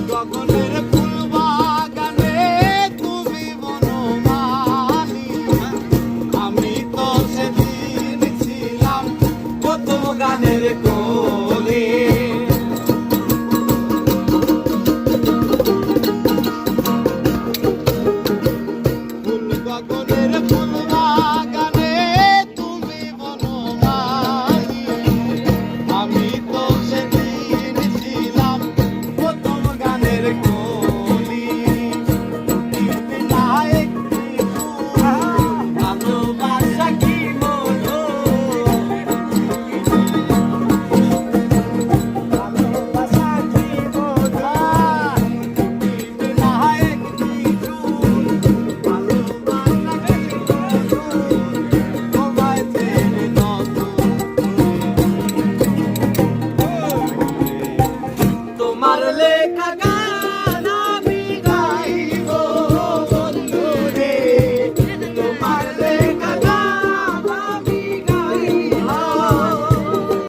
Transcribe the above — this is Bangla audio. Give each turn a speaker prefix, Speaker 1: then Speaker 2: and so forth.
Speaker 1: গগনের ফুল বাগানে তুমি বনমালী, আমি তো সেদিন ছিলাম প্রথম গানের কোলে। ফুল গগনের ফুল বাগানে তুমি বনমালী, আমি তো সেদিন ছিলাম প্রথম গানের কলি। ভালোবাসা কি ভালোবাসা কি বিনায়ক ভালোবাসা কি তোমায় চেনে নতুন তোমার লেখা